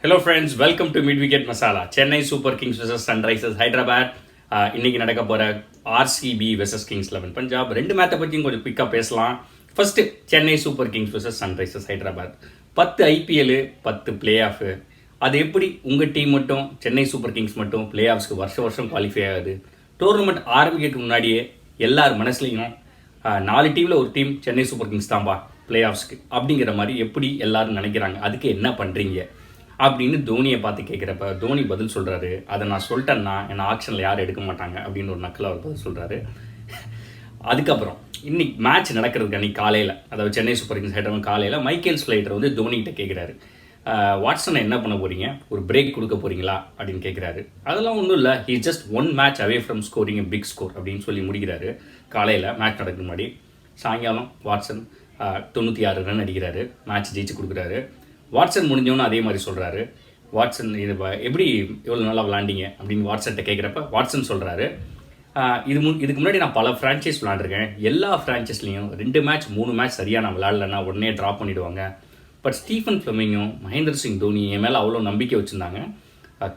Hello friends, welcome to mid wicket masala. Chennai super Kings versus Sunrisers Hyderabad. இன்னைக்கு நடக்க போகிற RCB versus Kings 11 Punjab. ரெண்டு மேட்சை பற்றியும் கொஞ்சம் குயிக்காக பேசலாம். First Chennai super Kings versus Sunrisers Hyderabad. 10 IPL, 10 play off. அது எப்படி உங்கள் டீம் மட்டும், சென்னை சூப்பர் கிங்ஸ் மட்டும் பிளே ஆஃப்ஸ்க்கு வருஷம் குவாலிஃபை ஆகுது? டோர்னமெண்ட் ஆரம்பிக்கிறதுக்கு முன்னாடியே எல்லார் மனசுலையும் 4 டீமில் ஒரு டீம் சென்னை சூப்பர் கிங்ஸ் தான்ப்பா பிளே ஆஃப்ஸ்க்கு அப்படிங்கிற மாதிரி எப்படி எல்லாரும் நினைக்கிறாங்க? அதுக்கு என்ன பண்ணுறீங்க அப்படின்னு தோனியை பார்த்து கேட்குறப்ப தோனி பதில் சொல்கிறாரு, அதை நான் சொல்லிட்டேன்னா என்னை ஆக்ஷனில் யாரும் எடுக்க மாட்டாங்க அப்படின்னு ஒரு நக்கில் அவர் பதில் சொல்கிறாரு. அதுக்கப்புறம் இன்னைக்கு மேட்ச் நடக்கிறதுக்கு அன்றைக்கி காலையில், அதாவது சென்னை சூப்பர் கிங்ஸ் ஹைதராபாத் காலையில் மைக்கேல் ஸ்லைட்டர் வந்து தோனிகிட்ட கேட்குறாரு, வாட்ஸனை என்ன பண்ண போகிறீங்க, ஒரு பிரேக் கொடுக்க போகிறீங்களா அப்படின்னு கேட்குறாரு. அதெல்லாம் ஒன்றும் இல்லை, he just 1 match away from scoring a big score அப்படின்னு சொல்லி முடிக்கிறாரு. காலையில் மேட்ச் நடக்க முன்னாடி சாயங்காலம் வாட்ஸன் 96 ரன் அடிக்கிறாரு, மேட்ச் ஜெயிச்சு கொடுக்குறாரு. வாட்ஸன் முடிஞ்சவொன்னு அதே மாதிரி சொல்கிறாரு, வாட்ஸன் இது எப்படி இவ்வளோ நல்லா விளாண்டிங்க அப்படின்னு வாட்ஸன்கிட்ட கேட்குறப்ப வாட்ஸன் சொல்கிறாரு, இதுக்கு முன்னாடி நான் பல ஃப்ரான்ச்சைஸ் விளாண்டுருக்கேன். எல்லா ஃப்ரான்ச்சைஸ்லையும் 2 மேட்ச் 3 மேட்ச் சரியாக நான் விளாட்லன்னா உடனே ட்ராப் பண்ணிவிடுவாங்க. பட் ஸ்டீஃபன் ஃப்ளெமிங்கும் மகேந்திர சிங் தோனி என் மேலே அவ்வளோ நம்பிக்கை வச்சுருந்தாங்க.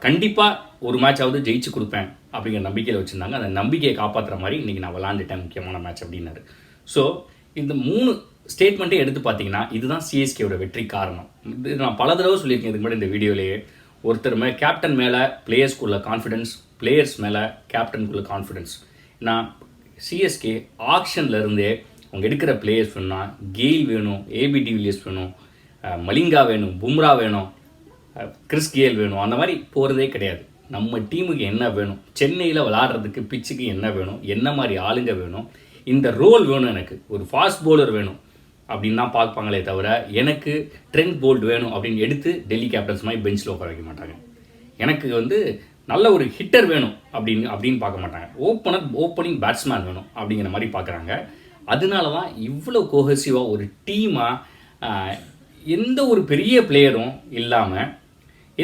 கண்டிப்பாக ஒரு மேட்சாவது ஜெயிச்சு கொடுப்பேன் அப்படிங்கிற நம்பிக்கையில் வச்சுருந்தாங்க. அந்த நம்பிக்கையை காப்பாற்றுற மாதிரி இன்றைக்கி நான் விளாண்டுட்டேன் முக்கியமான மேட்ச் அப்படின்னாரு. ஸோ இந்த 3 ஸ்டேட்மெண்ட்டே எடுத்து பார்த்தீங்கன்னா இதுதான் சிஎஸ்கேவோட வெற்றி காரணம். இது நான் பல தடவை சொல்லியிருக்கேன் இதுக்கு முன்னாடி இந்த வீடியோலேயே. ஒருத்தர் கேப்டன் மேலே பிளேயர்ஸ்குள்ள கான்ஃபிடென்ஸ், பிளேயர்ஸ் மேலே கேப்டனுக்குள்ள கான்ஃபிடென்ஸ். நான் சிஎஸ்கே ஆக்ஷன்லேருந்தே அவங்க எடுக்கிற பிளேயர்ஸ் வேணும்னா கெயில் வேணும், ஏபி டிவிலியர்ஸ் வேணும், மலிங்கா வேணும், பும்ரா வேணும், கிறிஸ் கேல் வேணும், அந்த மாதிரி போகிறதே கிடையாது. நம்ம டீமுக்கு என்ன வேணும், சென்னையில் விளாட்றதுக்கு பிச்சுக்கு என்ன வேணும், என்ன மாதிரி ஆளுங்க வேணும், இந்த ரோல் வேணும், எனக்கு ஒரு ஃபாஸ்ட் பவுலர் வேணும் அப்படின்னு தான் பார்ப்பாங்களே தவிர எனக்கு ட்ரெண்ட் போல்ட் வேணும் அப்படின்னு எடுத்து டெல்லி கேபிட்டல்ஸ் மாதிரி பெஞ்சில் உட்கார வைக்க மாட்டாங்க. எனக்கு நல்ல ஒரு ஹிட்டர் வேணும் அப்படின்னு பார்க்க மாட்டாங்க. ஓப்பனிங் பேட்ஸ்மேன் வேணும் அப்படிங்கிற மாதிரி பார்க்குறாங்க. அதனால தான் இவ்வளோ கோஹசிவாக ஒரு டீமாக எந்த ஒரு பெரிய பிளேயரும் இல்லாமல்,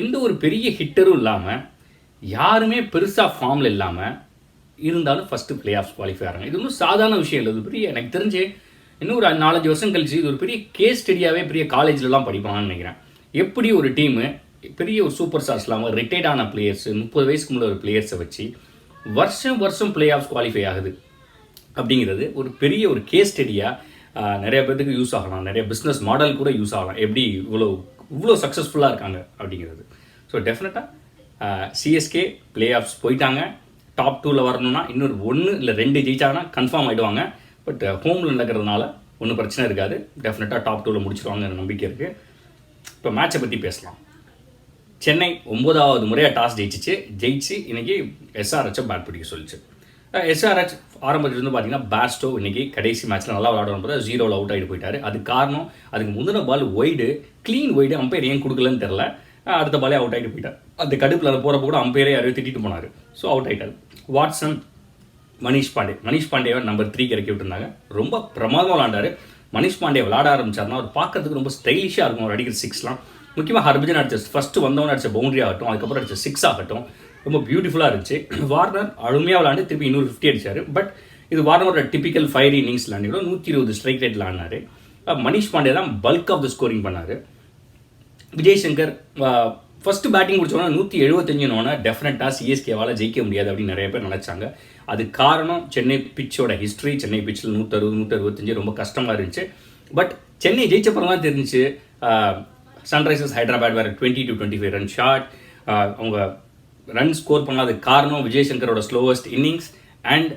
எந்த ஒரு பெரிய ஹிட்டரும் இல்லாமல், யாருமே பெருசாக ஃபார்மில் இல்லாமல் இருந்தாலும் ஃபஸ்ட்டு பிளே ஆஃப் குவாலிஃபை ஆகிறாங்க. இது ஒன்றும் சாதாரண விஷயம் இல்லை. இது பெரிய, எனக்கு தெரிஞ்சு இன்னும் ஒரு 4-5 வருஷம் கழிச்சு இது ஒரு பெரிய கேஸ் ஸ்டடியாகவே பெரிய காலேஜ்லலாம் படிப்பாங்கன்னு நினைக்கிறேன். எப்படி ஒரு டீமு பெரிய ஒரு சூப்பர் ஸ்டார்ஸ் இல்லாமல் ரிட்டையர்டான பிளேயர்ஸ், 30 வயசுக்கு முன்னாடி ஒரு பிளேயர்ஸை வச்சு வருஷம் பிளே ஆஃப் குவாலிஃபை ஆகுது அப்படிங்கிறது ஒரு பெரிய ஒரு கேஸ் ஸ்டடியாக நிறைய பேருக்கு யூஸ் ஆகலாம். நிறைய பிஸ்னஸ் மாடல் கூட யூஸ் ஆகலாம், எப்படி இவ்வளோ சக்ஸஸ்ஃபுல்லாக இருக்காங்க அப்படிங்கிறது. ஸோ டெஃபினட்டாக சிஎஸ்கே பிளே ஆஃப்ஸ் போயிட்டாங்க. டாப் 2ல் வரணும்னா இன்னொரு 1 இல்லை 2 ஜெயிச்சாங்கன்னா கன்ஃபார்ம் ஆகிடுவாங்க. பட் ஹோமில் நடக்கிறதுனால ஒன்றும் பிரச்சனை இருக்காது. டெஃபினட்டாக டாப் 2ல் முடிச்சிருவாங்கிற நம்பிக்கை இருக்குது. இப்போ மேட்சை பற்றி பேசலாம். சென்னை 9வது முறையாக டாஸ் ஜெயிச்சு இன்றைக்கி எஸ்ஆர்ஹெச்சை பேட் பிடிக்க சொல்லிச்சு. எஸ்ஆர்ஹெச் ஆரம்பத்துலேருந்து பார்த்தீங்கன்னா பேஸ்டோ இன்றைக்கி கடைசி மேட்ச்சில் நல்லா விளாடுவோம் போது 0ல் அவுட் ஆகிட்டு போயிட்டார். அது காரணம், அதுக்கு முந்தின ball wide, clean wide, umpire ஏன் கொடுக்கலன்னு தெரில. அடுத்த பாலே அவுட் ஆகிட்டு போயிட்டார். அந்த கடுப்பில் அதை போகிறப்ப கூட அம்பையரே யாரையும் திட்டிட்டு போனார். ஸோ அவுட் ஆகிட்டார். வாட்ஸன், மணிஷ் பாண்டேவை நம்பர் 3 இறக்கி விட்டுருந்தாங்க. ரொம்ப பிரமாதமாக விளாண்டார். மணிஷ் பாண்டே விளாட ஆரம்பிச்சார்னா அவர் பார்க்கறதுக்கு ரொம்ப ஸ்டைலிஷாக இருக்கும். அவர் அடிக்கிற 6லாம் முக்கியமாக ஹர்பஜன் அடிச்ச ஃபஸ்ட்டு வந்தவன் அடித்த பவுண்டரி ஆகட்டும், அதுக்கப்புறம் அடித்த 6 ஆகட்டும், ரொம்ப பியூட்டிஃபுல்லாக இருந்துச்சு. வார்னர் அருமையாக விளாண்டு திருப்பி இன்னொரு 50 அடித்தார். பட் இது வார்னரோட டிப்பிக்கல் 5 இன்னிங்ஸ் விளாண்டியோட 120 ஸ்ட்ரைக் ரேட்டில் ஆடினார். மணிஷ் பாண்டே தான் பல்க் ஆஃப் த ஸ்கோரிங் பண்ணார். விஜய் சங்கர் ஃபஸ்ட்டு பேட்டிங் முடிச்சோன்னா 175 டெஃபினட்டாக சிஎஸ்கேவால் ஜெயிக்க முடியாது அப்படின்னு நிறைய பேர் நினச்சாங்க. அது காரணம் சென்னை பிச்சோட ஹிஸ்ட்ரி. சென்னை பிச்சில் 160, 165 ரொம்ப கஷ்டமாக இருந்துச்சு. பட் சென்னை ஜெயிச்சப்பறம் தான் தெரிஞ்சிச்சு சன்ரைசர்ஸ் ஹைதராபாத் வேறு 20 to 25 ரன் ஷாட். அவங்க ரன் ஸ்கோர் பண்ணாததுக்கு காரணம் விஜய் சங்கரோட ஸ்லோவஸ்ட் இன்னிங்ஸ் அண்ட்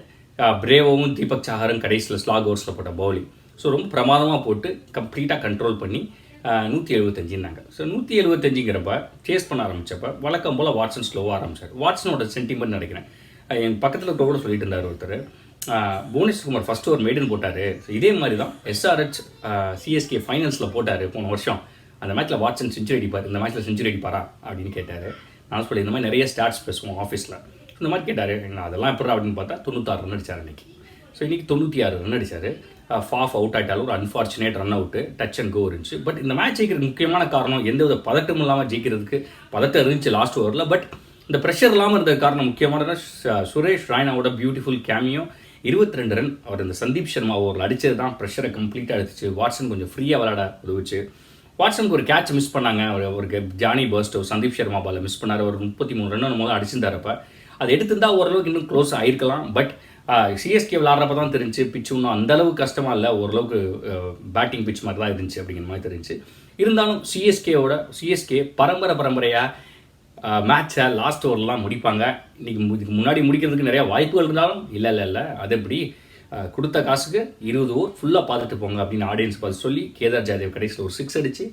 பிரேவோவும் தீபக் சாஹரும் கடைசியில் ஸ்லாக் ஓவர்ஸில் போட்ட பவுலிங். ஸோ ரொம்ப பிரமாதமாக போட்டு கம்ப்ளீட்டாக கண்ட்ரோல் பண்ணி 175னாங்க. ஸோ 175ங்கிறப்ப சேஸ் பண்ண ஆரம்பித்தப்ப வழக்கம் போல் வாட்ஸன் ஸ்லோவாக ஆரம்பிச்சார். வாட்ஸனோட சென்டிமெண்ட் நினைக்கிறேன். என் பக்கத்தில் கூட சொல்லிட்டு இருந்தார் ஒருத்தர், புவனேஸ்வர் ஃபஸ்ட்டு ஒரு மெய்டன் போட்டார். ஸோ இதே மாதிரி தான் எஸ்ஆர்ஹெச் சிஎஸ்கே ஃபைனல்ஸில் போட்டார் போன வருஷம். அந்த மேட்ச்சில் வாட்ஸன் செஞ்சுரி அடிப்பார், இந்த மேட்ச்சில் செஞ்சுரி அடிப்பாரா அப்படின்னு கேட்டார். நான் சொல்லி இந்த மாதிரி நிறைய ஸ்டாட்ஸ் பேசுவோம் ஆஃபீஸில். இந்த மாதிரி கேட்டார். அதெல்லாம் எப்படி அப்படின்னு பார்த்தா 96 ரன் அடித்தார் அன்றைக்கி. ஸோ இன்றைக்கி 96 ரன் அடித்தார். ஃபாஃப் அவுட் ஆகிட்டாலும் ஒரு unfortunate run out, touch and go இருந்துச்சு. பட் இந்த மேட்ச் ஜெயிக்கிறதுக்கு முக்கியமான காரணம் எந்தவித பதட்டமும் இல்லாமல் ஜெயிக்கிறதுக்கு பதட்டம் இருந்துச்சு லாஸ்ட் ஓவரில். பட் இந்த ப்ரெஷர் இல்லாமல் இருந்தது காரணம் முக்கியமான சுரேஷ் ராய்னாவோட பியூட்டிஃபுல் கேமியோ. 22 ரன் அவர் இந்த சந்தீப் சர்மா ஓவரில் அடித்தது தான் ப்ரெஷரை கம்ப்ளீட்டாக எடுத்துச்சு. வாட்ஸன் கொஞ்சம் ஃப்ரீயாக விளையாட உதவுச்சு. வாட்ஸனுக்கு ஒரு கேட்ச் மிஸ் பண்ணாங்க, ஒரு Jonny Bairstow Sandeep Sharma ball miss பண்ணார், ஒரு 33 ரன் போது அடிச்சிருந்தாரப்ப அது எடுத்திருந்தா ஓரளவுக்கு இன்னும் க்ளோஸ் ஆகிருக்கலாம். பட் சிஎஸ்கே விளாட்றப்ப தான் தெரிஞ்சு பிச்சு இன்னும் அந்தளவுக்கு கஷ்டமாக இல்லை, ஓரளவுக்கு பேட்டிங் பிச் மாதிரி தான் இருந்துச்சு அப்படிங்கிற மாதிரி தெரிஞ்சு. இருந்தாலும் சிஎஸ்கே பரம்பரையாக மேட்சை லாஸ்ட் ஓவர்லாம் முடிப்பாங்க. இன்றைக்கி இதுக்கு முன்னாடி முடிக்கிறதுக்கு நிறையா வாய்ப்புகள் இருந்தாலும் இல்லை அது எப்படி கொடுத்த காசுக்கு 20 ஓவர் ஃபுல்லாக பார்த்துட்டு போங்க அப்படின்னு ஆடியன்ஸ் பார்த்து சொல்லி கேதார் ஜாதவ் கடைசியில் ஒரு 6 அடித்து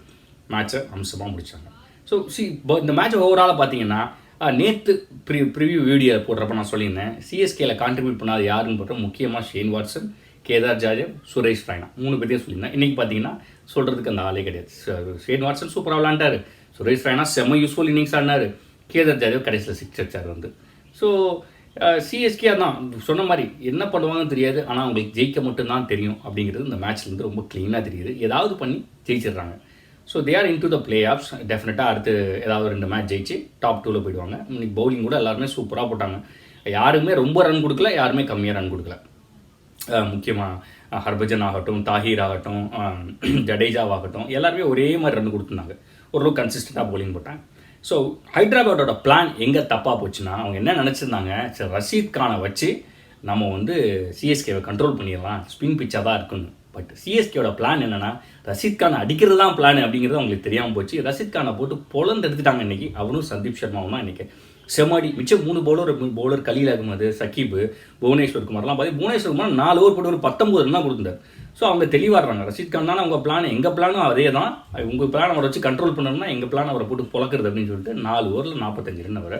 மேட்சை அம்சமாக முடித்தாங்க. ஸோ இந்த மேட்ச் ஓவராலாக பார்த்தீங்கன்னா நேற்று ப்ரிவியூ வீடியோ போடுறப்ப நான் சொல்லியிருந்தேன், சிஎஸ்கேல கான்ட்ரிபியூட் பண்ணாத யாருன்னு போட்டால் முக்கியமாக ஷேன் வாட்சன், கேதார் ஜாதவ், சுரேஷ் ரெய்னா 3 பேரையும் சொல்லியிருந்தேன். இன்றைக்கி பார்த்தீங்கன்னா சொல்கிறதுக்கு அந்த ஆளே கிடையாது. ஷேன் வாட்சன் சூப்பராக விளாண்டார், சுரேஷ் ரெய்னா செம்ம யூஸ்ஃபுல் இன்னிங்ஸ் ஆடினார், கேதார் ஜாதவ் கடைசியில் 6 அடிச்சார் வந்து. ஸோ சிஎஸ்கே தான் சொன்ன மாதிரி என்ன பண்ணுவாங்கன்னு தெரியாது, ஆனால் அவங்களுக்கு ஜெயிக்க மட்டும்தான் தெரியும் அப்படிங்கிறது இந்த மேட்ச்லேருந்து ரொம்ப க்ளீனாக தெரியுது. ஏதாவது பண்ணி ஜெயிச்சிடுறாங்க. So they are into the playoffs. டெஃபினட்டாக அடுத்து ஏதாவது 2 மேட்ச் ஜெயிச்சு டாப் 2ல் போயிடுவாங்க. இன்னைக்கு பவுலிங் கூட எல்லாருமே சூப்பராக போட்டாங்க. யாருமே ரொம்ப ரன் கொடுக்கல, யாருமே கம்மியாக ரன் கொடுக்கல. முக்கியமாக ஹர்பஜன் ஆகட்டும், தாஹீர் ஆகட்டும், ஜடேஜாவாகட்டும் எல்லாருமே ஒரே மாதிரி ரன் கொடுத்துருந்தாங்க. ஓரளவுக்கு கன்சிஸ்டண்ட்டாக பவுலிங் போட்டாங்க. ஸோ ஹைதராபாடோட பிளான் எங்கே தப்பாக போச்சுன்னா, அவங்க என்ன நினச்சிருந்தாங்க, சரி ரஷீத் கானை வச்சு நம்ம வந்து சிஎஸ்கேவை கண்ட்ரோல் பண்ணிடலாம், ஸ்பின் பிச்சாக தான் இருக்குன்னு. பட் சிஎஸ்கேவோட பிளான் என்னென்னா ரஷீத் கானை அடிக்கிறது தான் பிளான் அப்படிங்கிறது அவங்களுக்கு தெரியாமல் போச்சு. ரஷீத் கானை போட்டு பொலந்து எடுத்துட்டாங்க இன்றைக்கி. அவரும் சந்தீப் சர்மாவும் தான் இன்றைக்கி செமாடி. மிச்சம் 3 பவுலர் கலீல் அகமது, சக்கீப், புவனேஸ்வர் குமார்லாம் பார்த்து புவனேஸ்வர் குமார் 4 ஓவர் போட்டு ஒரு 19 ரன் தான் கொடுத்துட்டார். ஸோ அவங்க தெளிவாடுறாங்க, ரஷீத் கான் தானே அவங்க பிளான், எங்கள் பிளானும் அதே தான், உங்கள் பிளான் அவரை வச்சு கண்ட்ரோல் பண்ணணும்னா எங்கள் பிளான் அவரை போட்டு பொழக்கிறது அப்படின்னு சொல்லிட்டு 4 ஓவரில் 45 ரன் வர,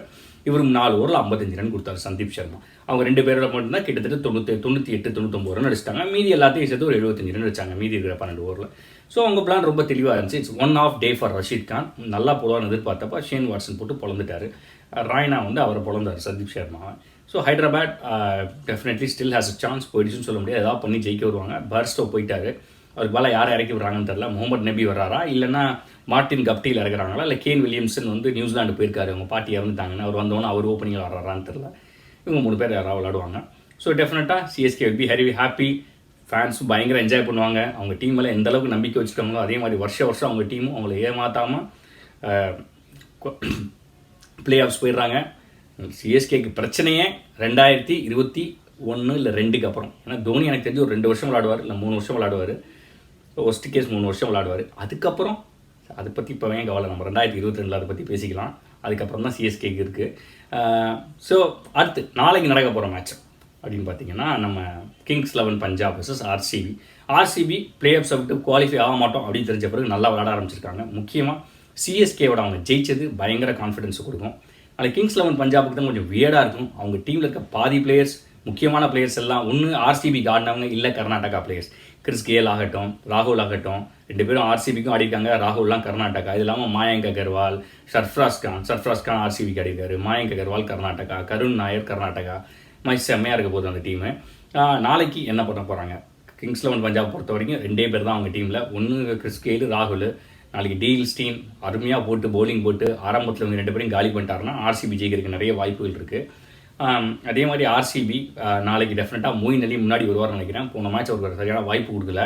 இவரும் 4 ஓவரில் 55 ரன் கொடுத்தாரு சந்தீப் சர்மா. அவங்க 2 பேரோட மட்டும்தான் கிட்டத்தட்ட 98 99 ரன் அடிச்சிட்டாங்க. மீதி எல்லாத்தையும் சேர்த்து ஒரு 75 ரன் அடிச்சாங்க மீதி இருக்கிற 12 ஓவரில். ஸோ அவங்க பிளான் ரொம்ப தெளிவாக இருந்துச்சு. It's one off day for Rashid Khan. நல்லா போடுவான்னு எதிர்பார்த்தப்ப ஷேன் வாட்சன் போட்டு பொழந்துட்டார். ராய்னா வந்து அவரை பொழந்தார் சந்தீப் சர்மாவை. So Hyderabad definitely still has a chance, போயிடுச்சுன்னு சொல்ல முடியாது, ஏதாவது பண்ணி ஜெயிக்க வருவாங்க. பர்ஸ்டோ போயிட்டார், அவருக்கு பால யாரை இறக்கி விட்றாங்கன்னு தெரில. முகமது நபி வர்றாரா, இல்லைன்னா மார்டின் கப்டியில் இறக்குறாங்களா, இல்லை கேன் வில்லியம்சன் வந்து நியூசிலாண்டு போயிருக்காரு, அவங்க பாட்டி இறந்துட்டாங்கன்னு அவர் வந்தவொன்னே அவர் ஓப்பனிங்கில் வர்றாரான்னு தெரில. இவங்க 3 பேர் யாராவது விளாடுவாங்க. ஸோ டெஃபினட்டாக CSK will be very happy. ஃபேன்ஸும் பயங்கர என்ஜாய் பண்ணுவாங்க. அவங்க டீம் மேலே எந்த அளவுக்கு நம்பிக்கை வச்சுருக்காங்களோ அதே மாதிரி வருஷம் அவங்க டீமும் அவங்கள ஏமாற்றாமல் பிளே ஆஃப்ஸ் போயிடுறாங்க. சிஎஸ்கேக்கு பிரச்சனையே 2021 இல்லை 2க்கு அப்புறம். ஏன்னா தோனி எனக்கு தெரிஞ்சு ஒரு 2 வருஷம் விளாடுவார், இல்லை 3 வருஷம் விளாடுவார். ஒஸ்ட் கேஸ் 3 வருஷம் விளாடுவார். அதுக்கப்புறம் அதை பற்றி இப்போ ஏன் கவலை, நம்ம 2022 அதை பற்றி பேசிக்கலாம். அதுக்கப்புறம் தான் சிஎஸ்கேக்கு இருக்குது. ஸோ அடுத்து நாளைக்கு நடக்க போகிற மேட்ச் அப்படின்னு பார்த்தீங்கன்னா நம்ம kings 11 Punjab vs RCB play ஆஃப்ஸை விட்டு குவாலிஃபை ஆக மாட்டோம் அப்படின்னு தெரிஞ்ச பிறகு நல்லா விளாட ஆரம்பிச்சிருக்காங்க. முக்கியமாக சிஎஸ்கேவோட அவங்க ஜெயிச்சது பயங்கர கான்ஃபிடன்ஸ் கொடுக்கும். நாளைக்கு கிங்ஸ் 11 பஞ்சாபுக்கு தான் கொஞ்சம் வியர்டாக இருக்கும். அவங்க டீமில் இருக்க பாதி பிளேயர்ஸ், முக்கியமான பிளேயர்ஸ் எல்லாம் ஒன்று ஆர்சிபிக்கு ஆடினவங்க, இல்லை கர்நாடகா பிளேயர்ஸ். கிறிஸ் கேல் ஆகட்டும், ராகுல் ஆகட்டும், 2 பேரும் ஆர்சிபிக்கும் ஆடிருக்காங்க. ராகுல்லாம் கர்நாடகா. இது இல்லாமல் மாயங்க் அகர்வால், சர்ஃப்ராஸ் கான் ஆர்சிபிக்கு ஆடிருக்காரு. மாயங்க் அகர்வால் கர்நாடகா, கருண் நாயர் கர்நாடகா. செம்மையாக இருக்க போகுது அந்த டீமு. நாளைக்கு என்ன பண்ண போகிறாங்க, கிங்ஸ் 11 பஞ்சாப் பொறுத்த வரைக்கும் 2 பேர் தான் அவங்க டீமில். ஒன்று கிறிஸ் கேல், ராகுல். நாளைக்கு டீல் ஸ்டீன் அருமையாக போட்டு பவுலிங் போட்டு ஆரம்பத்தில் இவங்க 2 பேரையும் காலி பண்ணிட்டாருன்னா ஆர்சிபி ஜெயிக்கிறதுக்கு நிறைய வாய்ப்புகள் இருக்குது. அதே மாதிரி ஆர்சிபி நாளைக்கு டெஃபினட்டாக மொயின் அலி முன்னாடி வருவார்னு நினைக்கிறேன். போன மேட்ச் அவருக்கு சரியான வாய்ப்பு கொடுக்கல.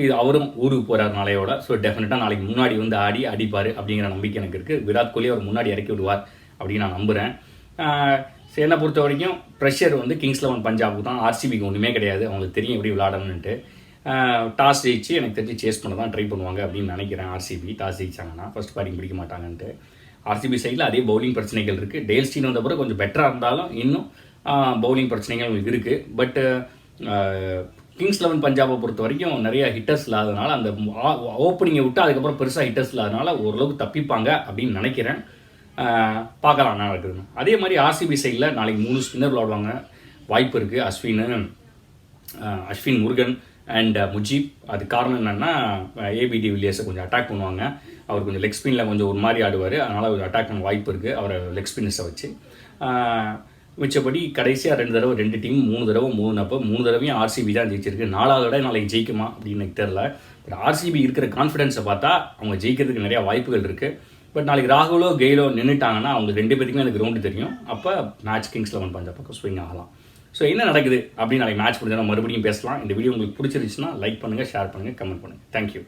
இது அவரும் ஊருக்கு போகிறார் நாளையோட. ஸோ டெஃபினட்டாக நாளைக்கு முன்னாடி வந்து அடிப்பார் அப்படிங்கிற நம்பிக்கை எனக்கு இருக்குது. விராட் கோலி அவர் முன்னாடி இறக்கி விடுவார் அப்படின்னு நான் நம்புகிறேன். என்னை பொறுத்த வரைக்கும் ப்ரெஷர் வந்து கிங்ஸ் 11 பஞ்சாபுக்கு தான், ஆர்சிபிக்கு ஒன்றுமே கிடையாது. அவங்களுக்கு தெரியும் எப்படி விளாடணுன்ட்டு. டாஸ் ஜெயிச்சு எனக்கு தெரிஞ்சு சேஸ் பண்ண தான் ட்ரை பண்ணுவாங்க அப்படின்னு நினைக்கிறேன். ஆர்சிபி டாஸ் ஜெயிச்சாங்கன்னா ஃபர்ஸ்ட் பேட்டிங் பிடிக்க மாட்டாங்கன்ட்டு. ஆர்சிபி சைடில் அதே பவுலிங் பிரச்சனைகள் இருக்குது. டேல் ஸ்டீன் வந்த பிறகு கொஞ்சம் பெட்டராக இருந்தாலும் இன்னும் பவுலிங் பிரச்சனைகள் உங்களுக்கு இருக்குது. பட் கிங்ஸ் 11 பஞ்சாபை பொறுத்த வரைக்கும் நிறைய ஹிட்டர்ஸ் இல்லாதனால, அந்த ஓப்பனிங்கை விட்டு அதுக்கப்புறம் பெருசாக ஹிட்டர்ஸ் இல்லாதனால ஓரளவுக்கு தப்பிப்பாங்க அப்படின்னு நினைக்கிறேன். பார்க்கலாம் என்ன நடக்குதுன்னு. அதே மாதிரி ஆர்சிபி சைடில் நாளைக்கு 3 ஸ்பின்னர் விளாடுவாங்க, வாய்ப்பு இருக்குது. அஸ்வின், முருகன் அண்ட் முஜீப். அது காரணம் என்னென்னா ஏபிடி வில்லியர்ஸை கொஞ்சம் அட்டாக் பண்ணுவாங்க. அவர் கொஞ்சம் லெக் ஸ்பின்னில் கொஞ்சம் ஒரு மாதிரி ஆடுவார், அதனால் ஒரு அட்டாக் பண்ண வாய்ப்பு இருக்குது அவரை லெக் ஸ்பின்னர்ஸை வச்சு. மிச்சப்படி கடைசியாக 2 தடவை 2 டீம் 3 தடவை 3 தடவையும் ஆர்சிபி தான் ஜெயிச்சிருக்கு. 4வது தடவை நாளைக்கு ஜெயிக்குமா அப்படின்னு எனக்கு தெரில. பட் ஆர்சிபி இருக்கிற கான்ஃபிடென்ஸை பார்த்தா அவங்க ஜெயிக்கிறதுக்கு நிறையா வாய்ப்புகள் இருக்குது. பட் நாளைக்கு ராகுலோ கெயிலோ நின்றுட்டாங்கன்னா அவங்க 2 பேருக்குமே எனக்கு கிரவுண்டு தெரியும். அப்போ மேட்ச் கிங்ஸ் 11 பஞ்சாப் பக்கம் ஸ்விங் ஆகலாம். ஸோ என்ன நடக்குது அப்படின்னு நாளைக்கு மேட்ச் முடிஞ்சால் மறுபடியும் பேசலாம். இந்த வீடியோ உங்களுக்கு பிடிச்சிருந்துச்சுன்னா லைக் பண்ணுங்கள், ஷேர் பண்ணுங்கள், கமெண்ட் பண்ணுங்கள். தேங்க்யூ.